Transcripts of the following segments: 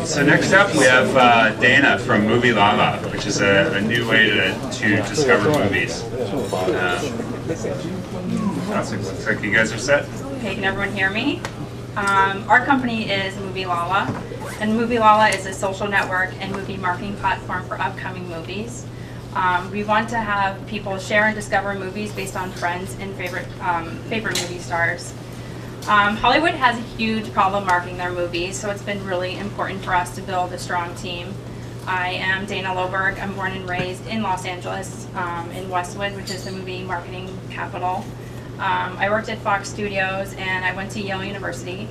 So next up we have Dana from MovieLaLa, which is a new way to discover movies. Awesome. Looks like you guys are set. Okay, can everyone hear me? Our company is MovieLaLa, and MovieLaLa is a social network and movie marketing platform for upcoming movies. We want to have people share and discover movies based on friends and favorite movie stars. Hollywood has a huge problem marketing their movies, so it's been really important for us to build a strong team. I am Dana Loberg. I'm born and raised in Los Angeles, in Westwood, which is the movie marketing capital. I worked at Fox Studios and I went to Yale University,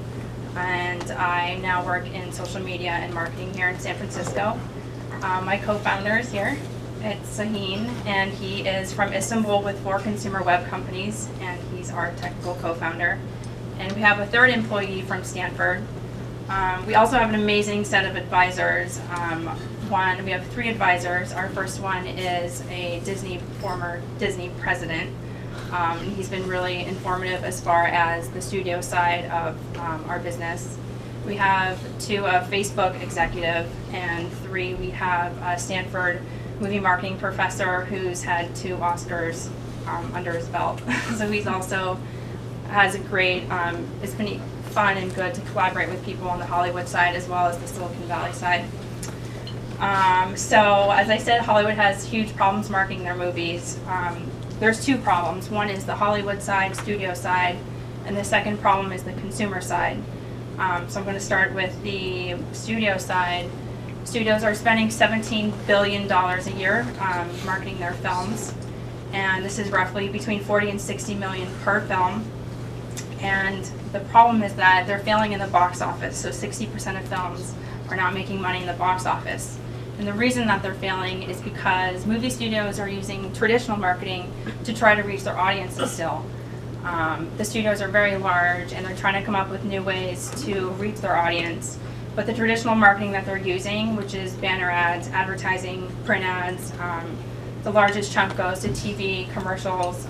and I now work in social media and marketing here in San Francisco. My co-founder is here. It's Sahin, and he is from Istanbul with 4 consumer web companies, and he's our technical co-founder. And we have a third employee from Stanford. We also have an amazing set of advisors. We have 3 advisors. Our first one is a former Disney president. He's been really informative as far as the studio side of our business. We have 2 a Facebook executive, and 3 we have a Stanford movie marketing professor who's had 2 Oscars under his belt. So he's also has a great, it's been fun and good to collaborate with people on the Hollywood side as well as the Silicon Valley side. So as I said, Hollywood has huge problems marketing their movies. There's 2 problems. One is the Hollywood side, studio side, and the second problem is the consumer side. So I'm going to start with the studio side. Studios are spending $17 billion a year marketing their films, and this is roughly between 40 and 60 million per film. And the problem is that they're failing in the box office, so 60% of films are not making money in the box office. And the reason that they're failing is because movie studios are using traditional marketing to try to reach their audiences still. The studios are very large and they're trying to come up with new ways to reach their audience. But the traditional marketing that they're using, which is banner ads, advertising, print ads, the largest chunk goes to TV, commercials,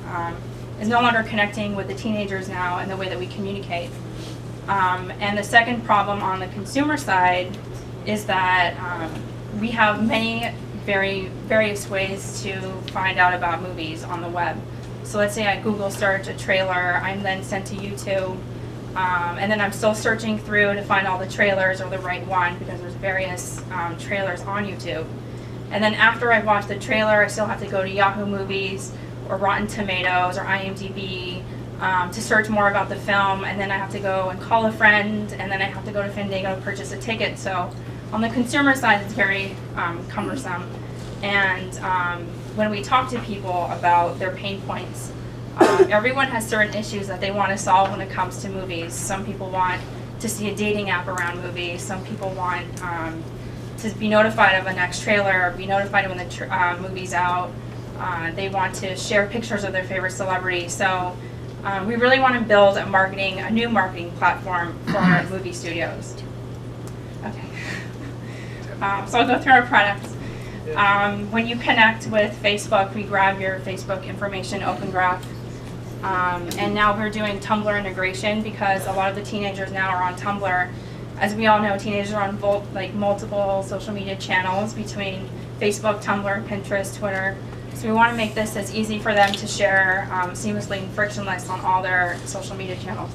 is no longer connecting with the teenagers now and the way that we communicate. And the second problem on the consumer side is that we have many various ways to find out about movies on the web. So let's say I Google search a trailer, I'm then sent to YouTube, and then I'm still searching through to find all the trailers or the right one because there's various trailers on YouTube. And then after I've watched the trailer, I still have to go to Yahoo Movies or Rotten Tomatoes or IMDb to search more about the film, and then I have to go and call a friend, and then I have to go to Fandango to purchase a ticket. So on the consumer side, it's very cumbersome. And when we talk to people about their pain points, everyone has certain issues that they want to solve when it comes to movies. Some people want to see a dating app around movies. Some people want to be notified of a next trailer, or be notified when the movie's out. They want to share pictures of their favorite celebrity. So we really want to build a new marketing platform for movie studios. Okay. So I'll go through our products. When you connect with Facebook, we grab your Facebook information, Open Graph. And now we're doing Tumblr integration because a lot of the teenagers now are on Tumblr. As we all know, teenagers are on multiple social media channels between Facebook, Tumblr, Pinterest, Twitter. So we want to make this as easy for them to share seamlessly and frictionless on all their social media channels.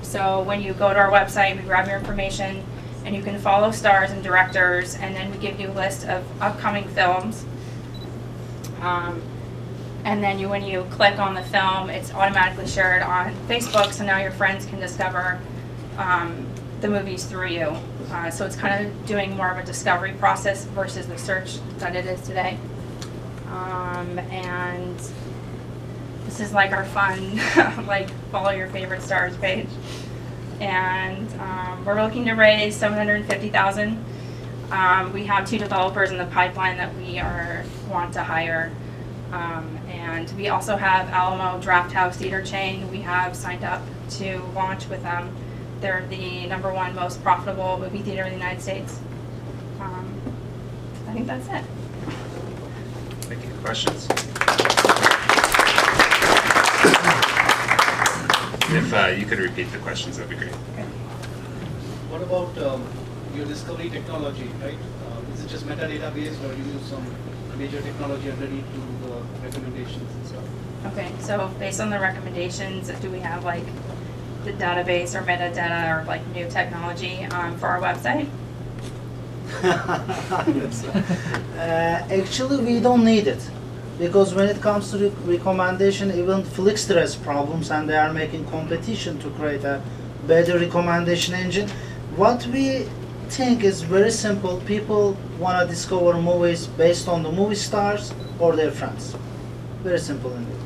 So when you go to our website, we grab your information, and you can follow stars and directors, and then we give you a list of upcoming films. And then when you click on the film, it's automatically shared on Facebook, so now your friends can discover the movies through you. So it's kind of doing more of a discovery process versus the search that it is today. And this is like our fun, like follow your favorite stars page. And we're looking to raise $750,000. We have 2 developers in the pipeline that we want to hire. And we also have Alamo Drafthouse Theater Chain. We have signed up to launch with them. They're the #1 most profitable movie theater in the United States. I think that's it. Thank you. Questions? If you could repeat the questions, that'd be great. What about your discovery technology, right? Is it just metadata based, or you use some major technology underneath to do the recommendations and stuff? Okay, so based on the recommendations, do we have like the database or metadata or like new technology for our website? Actually, we don't need it because when it comes to recommendation, even Flixster has problems and they are making competition to create a better recommendation engine. What we think is very simple. People want to discover movies based on the movie stars or their friends. Very simple indeed.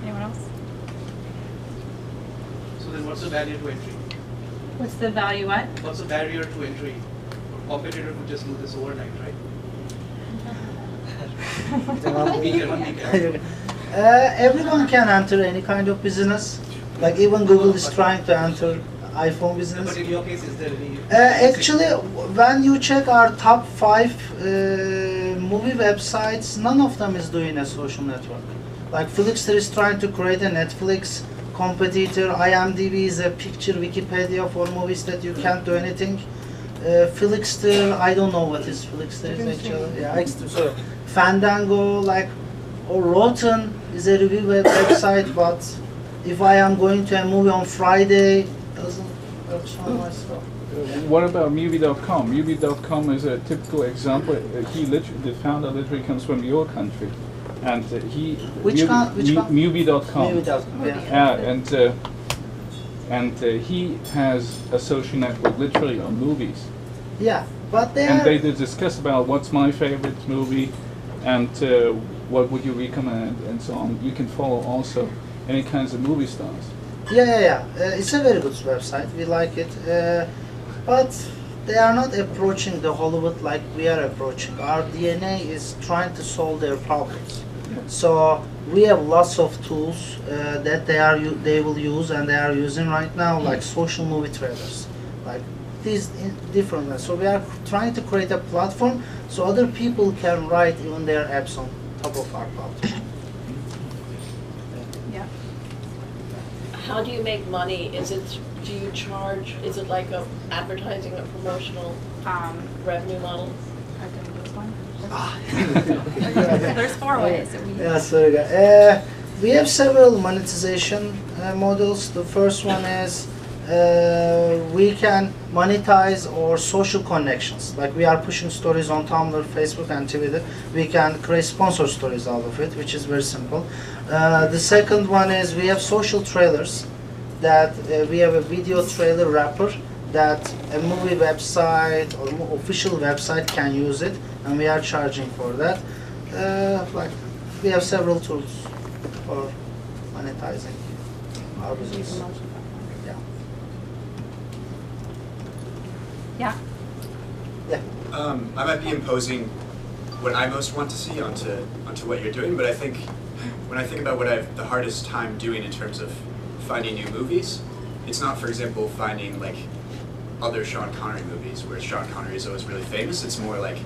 Anyone else? So then what's the barrier to entry? What's the value what? What's the barrier to entry? A competitor could just do this overnight, right? Everyone can enter any kind of business. Like even Google is trying to enter iPhone business. But in your case, is there any? Actually, when you check our top 5 movie websites, none of them is doing a social network. Like Flixster is trying to create a Netflix competitor. IMDb is a picture Wikipedia for movies that you can't do anything. Flixster, I don't know what is Flixster is actually. Yeah, so Fandango, like, or Rotten is a review website, but if I am going to a movie on Friday, doesn't work so much. So. What about Movie.com? Movie.com is a typical example. The founder literally comes from your country, and Which one? Movie.com. Movie.com, yeah. And he has a social network literally on movies. Yeah, but And they discuss about what's my favorite movie, and what would you recommend, and so on. You can follow also any kinds of movie stars. Yeah. It's a very good website. We like it, but they are not approaching the Hollywood like we are approaching. Our DNA is trying to solve their problems. So we have lots of tools that they will use and they are using right now, like social movie trailers, like these different ones. So we are trying to create a platform so other people can write even their apps on top of our platform. Yeah. How do you make money? Do you charge, is it like a advertising or promotional revenue model? I can do this one. There's 4 ways that we Yeah, sorry guys. We have several monetization models. The first one is we can monetize our social connections. Like we are pushing stories on Tumblr, Facebook, and Twitter. We can create sponsor stories out of it, which is very simple. The second one is we have social trailers. That we have a video trailer wrapper that a movie website or official website can use it, and we are charging for that. Like we have several tools for monetizing our business. Yeah. Yeah. Yeah. I might be imposing what I most want to see onto what you're doing, but I think when I think about what I've the hardest time doing in terms of finding new movies, it's not, for example, finding like other Sean Connery movies where Sean Connery is always really famous. It's more like,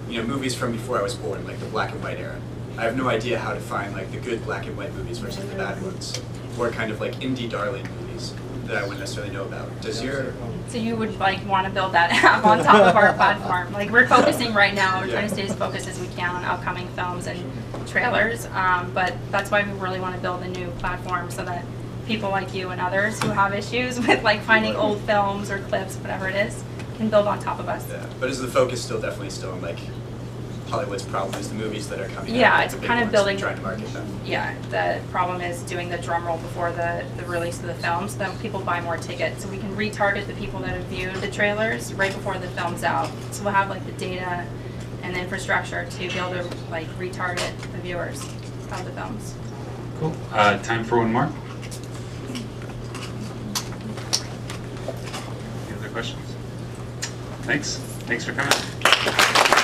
movies from before I was born, like the black and white era. I have no idea how to find like the good black and white movies versus the bad ones, or kind of like indie darling movies that I wouldn't necessarily know about. Does your So you would like want to build that app on top of our platform. Like we're focusing right now, we're trying to stay as focused as we can on upcoming films and trailers. But that's why we really want to build a new platform so that people like you and others who have issues with like finding old films or clips, whatever it is, can build on top of us. Yeah, but is the focus definitely still on like Hollywood's problem is the movies that are coming out? Yeah, like, it's the big kind of ones, building. trying to market them. Yeah, the problem is doing the drum roll before the release of the film, so that people buy more tickets. So we can retarget the people that have viewed the trailers right before the film's out. So we'll have like the data and the infrastructure to be able to like retarget the viewers of the films. Cool. Time for one more. Any other questions? Thanks for coming.